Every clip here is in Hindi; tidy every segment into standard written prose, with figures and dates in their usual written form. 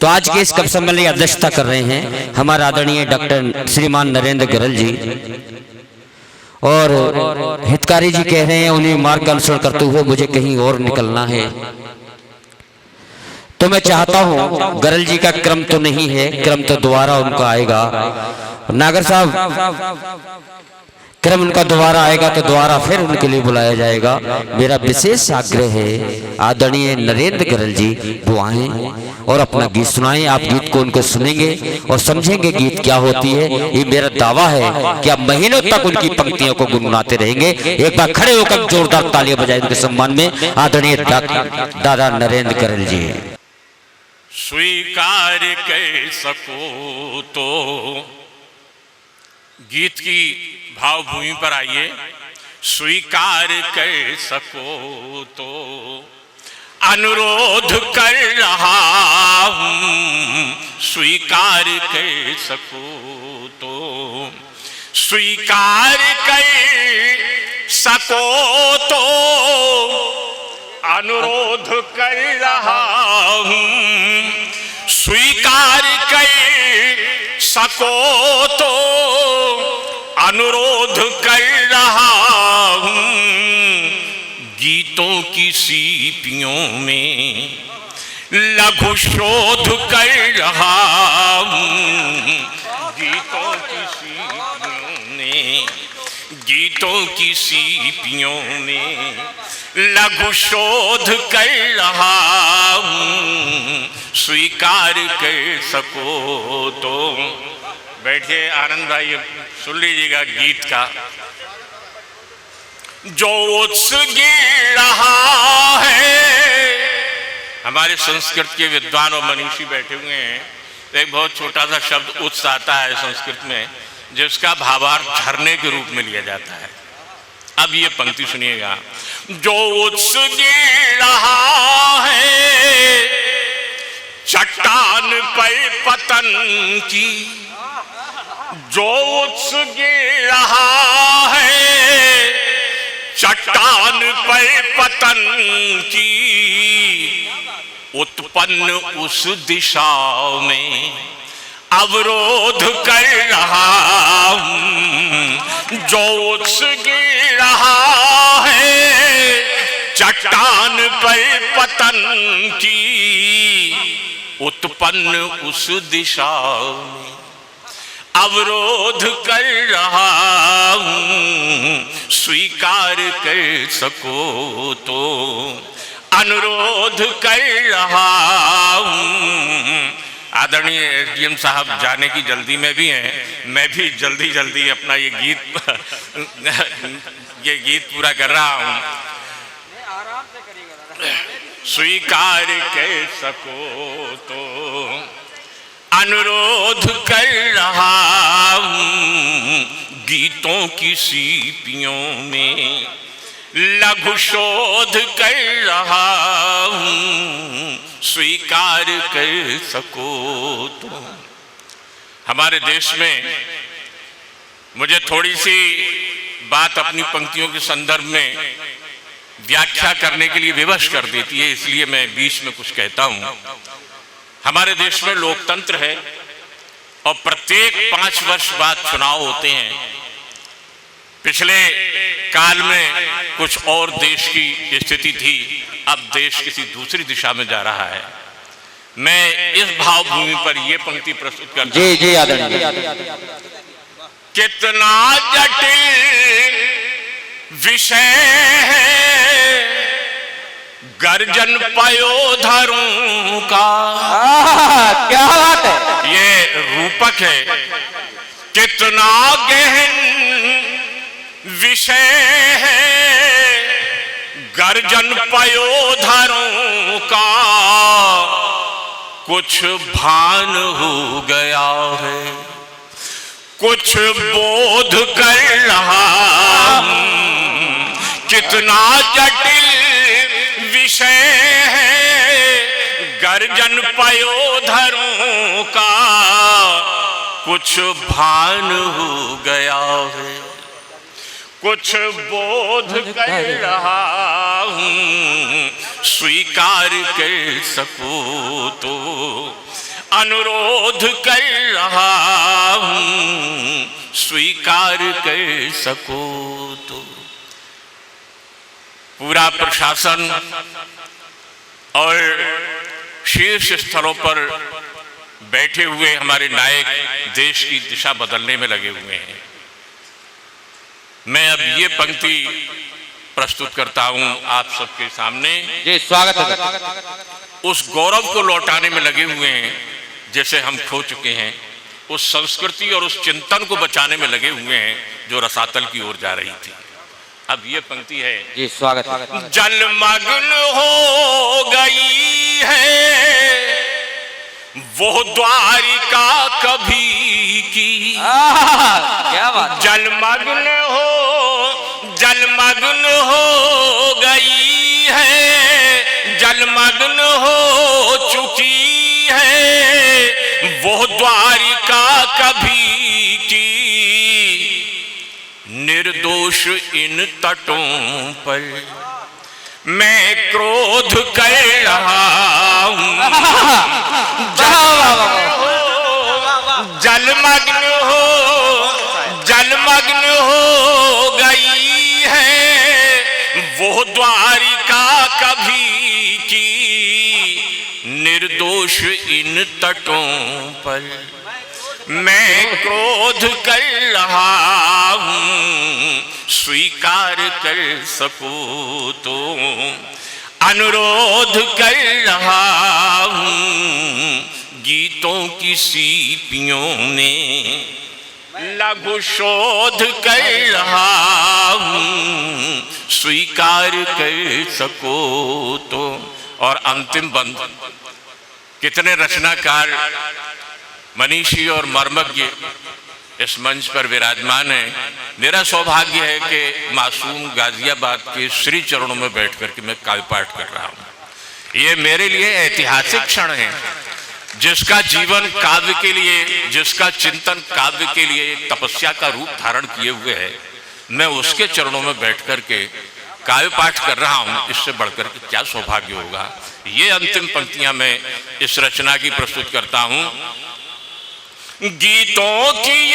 तो आज के इस कवि सम्मेलन की अध्यक्षता कर रहे हैं हमारे आदरणीय डॉक्टर श्रीमान नरेंद्र गरल जी, और हितकारी जी कह रहे हैं उन्हें मार्ग का अनुसरण करते हुए मुझे कहीं और निकलना है। तो मैं चाहता हूं, गरल जी का क्रम तो नहीं है, क्रम तो दोबारा उनका आएगा। नागर साहब, क्रम उनका दोबारा आएगा तो दोबारा फिर उनके लिए बुलाया जाएगा। मेरा विशेष आग्रह है आदरणीय नरेंद्र गरल जी वो आए और अपना गीत सुनाएं। आप गीत को उनको सुनेंगे और समझेंगे गीत क्या होती है। ये मेरा दावा है कि आप महीनों तक उनकी पंक्तियों को गुनगुनाते रहेंगे। एक बार खड़े होकर जोरदार तालियां बजाएं उनके सम्मान में आदरणीय दादा नरेंद्र गरल जी। स्वीकार कर सको तो गीत की भावभूमि पर आइए। स्वीकार कर सको तो अनुरोध कर रहा हूं, स्वीकार कर सको तो स्वीकार कर सको तो अनुरोध कर रहा हूं, स्वीकार कर सको तो अनुरोध कर रहा हूं। गीतों की सीपियों में लघु शोध कर रहा हूं, गीतों की सीपियों में लघु शोध कर रहा हूं, स्वीकार कर सको तो। बैठिए आनंद भाई, सुन लीजिएगा गीत का। जो उत्सुक रहा है, हमारे संस्कृत के विद्वान और मनीषी बैठे हुए हैं। एक बहुत छोटा सा शब्द उत्स आता है संस्कृत में, जिसका भावार्थ झरने के रूप में लिया जाता है। अब ये पंक्ति सुनिएगा। जो उत्सुक रहा है चट्टान पर पतन की, जो उत्सुक रहा है चट्टान पर पतन की, उत्पन्न उस दिशा में अवरोध कर रहा हूं। जो उत्सुक रहा है चट्टान पर पतन की, उत्पन्न उस दिशा में अवरोध कर रहा हूं, स्वीकार कर सको तो अनुरोध कर रहा हूं। आदरणीय एसडीएम साहब जाने की जल्दी में भी हैं, मैं भी जल्दी जल्दी अपना ये गीत पूरा कर रहा हूं। स्वीकार कर सको तो अनुरोध कर रहा हूं, गीतों की सीपियों में लघु शोध कर रहा हूं, स्वीकार कर सको तो। हमारे देश में मुझे थोड़ी सी बात अपनी पंक्तियों के संदर्भ में व्याख्या करने के लिए विवश कर देती है, इसलिए मैं बीच में कुछ कहता हूं। हमारे देश में लोकतंत्र है और प्रत्येक 5 वर्ष बाद चुनाव होते हैं। पिछले काल में कुछ और देश की स्थिति थी, अब देश किसी दूसरी दिशा में जा रहा है। मैं इस भावभूमि पर यह पंक्ति प्रस्तुत करता हूं। जी आदरणीय। कितना जटिल विषय है गर्जन पयोधरों का। क्या बात है, ये रूपक है। कितना गहन विषय है गर्जन पयोधरों का, कुछ भान हो गया है, कुछ बोध कर रहा हूं। कितना जटिल विषय है गर्जन पयोधरों का, कुछ भान हो गया है, कुछ बोध कर रहा हूं। स्वीकार कर सको तो अनुरोध कर रहा हूं, स्वीकार कर सको तो। पूरा प्रशासन और शीर्ष स्तरों पर बैठे हुए हमारे नायक देश की दिशा बदलने में लगे हुए हैं। मैं अब ये पंक्ति प्रस्तुत करता हूं आप सबके सामने। जी स्वागत है। उस गौरव को लौटाने में लगे हुए हैं जैसे हम खो चुके हैं, उस संस्कृति और उस चिंतन को बचाने में लगे हुए हैं जो रसातल की ओर जा रही थी। अब ये पंक्ति है। जी स्वागत है। जलमग्न हो गई है वो द्वारिका कभी की। क्या बात। जलमग्न हो गई है, जलमग्न हो चुकी है वो द्वारिका कभी की। निर्दोष इन तटों पर मैं क्रोध कर रहा हूं। जलमग्न हो गई है वो द्वारिका कभी की। निर्दोष इन तटों पर मैं क्रोध कर रहा हूं, स्वीकार कर सको तो। अनुरोध कर रहा हूं गीतों की सीपियों में, लघु शोध कर रहा हूं, स्वीकार कर सको तो। और अंतिम बंद। कितने रचनाकार, मनीषी और मर्मज्ञ इस मंच पर विराजमान है। मेरा सौभाग्य है कि मासूम गाजियाबाद के श्री चरणों में बैठ करके मैं काव्य पाठ कर रहा हूँ। ये मेरे लिए ऐतिहासिक क्षण है, जिसका जीवन काव्य के लिए, जिसका चिंतन काव्य के लिए एक तपस्या का रूप धारण किए हुए है। मैं उसके चरणों में बैठ करके काव्य पाठ कर रहा हूँ। इससे बढ़कर के क्या सौभाग्य होगा। ये अंतिम पंक्तियां मैं इस रचना की प्रस्तुत करता हूँ। गीतों की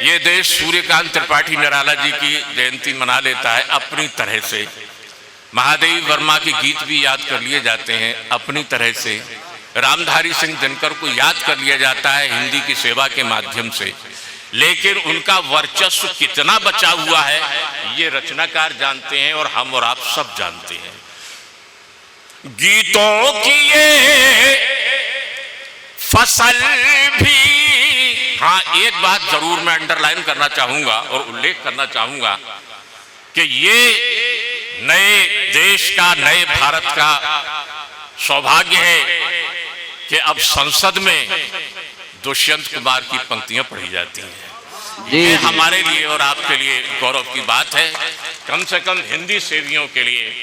ये देश सूर्यकांत त्रिपाठी निराला जी की जयंती मना लेता है अपनी तरह से। महादेव वर्मा के गीत भी याद कर लिए जाते हैं अपनी तरह से। रामधारी सिंह दिनकर को याद कर लिया जाता है हिंदी की सेवा के माध्यम से। लेकिन उनका वर्चस्व कितना बचा हुआ है ये रचनाकार जानते हैं और हम और आप सब जानते हैं। गीतों की ये फसल भी, हाँ एक बात जरूर मैं अंडरलाइन करना चाहूंगा और उल्लेख करना चाहूंगा कि ये नए देश का, नए भारत का सौभाग्य है कि अब संसद में दुष्यंत कुमार की पंक्तियां पढ़ी जाती हैं। ये हमारे लिए और आपके लिए गौरव की बात है। कम से कम हिंदी सेवियों के लिए,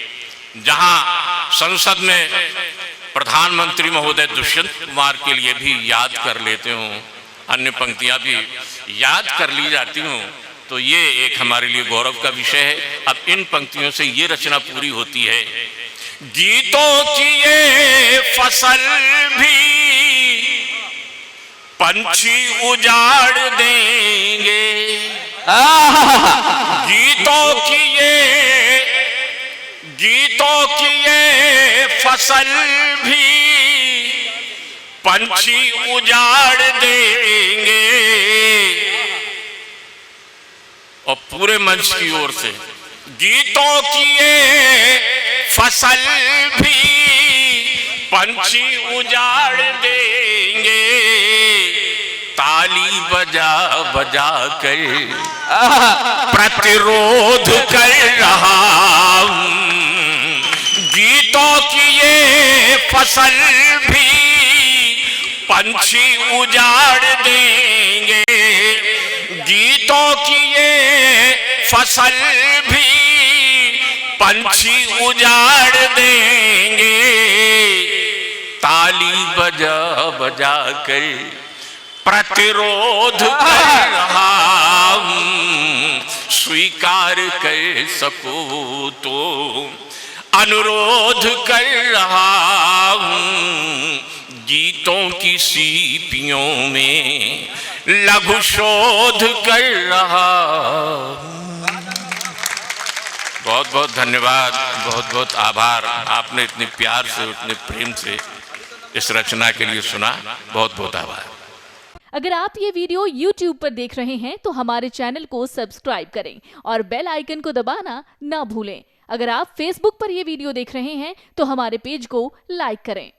जहां संसद में प्रधानमंत्री महोदय दुष्यंत कुमार के लिए भी याद कर लेते हूँ, अन्य पंक्तियां भी याद कर ली जाती हूँ, तो ये एक हमारे लिए गौरव का विषय है। अब इन पंक्तियों से ये रचना पूरी होती है। गीतों की ये फसल भी पंछी उजाड़ देंगे। गीतों की ये फसल भी पंछी उजाड़ देंगे। और पूरे मंच की ओर से गीतों की ये फसल भी पंछी उजाड़ देंगे। ताली बजा बजा कर प्रतिरोध कर रहा हूं। गीतों की ये फसल भी पंछी उजाड़ देंगे। गीतों की ये फसल भी पंछी उजाड़ देंगे। ताली बजा बजा कर प्रतिरोध कर रहा हूं, स्वीकार कर सको तो। अनुरोध कर रहा हूं गीतों की सीपियों में लघु शोध कर रहा हूं। बहुत बहुत धन्यवाद, बहुत बहुत आभार। आपने इतने प्यार से, इतने प्रेम से इस रचना के लिए सुना, बहुत बहुत आभार। अगर आप ये वीडियो YouTube पर देख रहे हैं तो हमारे चैनल को सब्सक्राइब करें और बेल आइकन को दबाना ना भूलें। अगर आप Facebook पर ये वीडियो देख रहे हैं तो हमारे पेज को लाइक करें।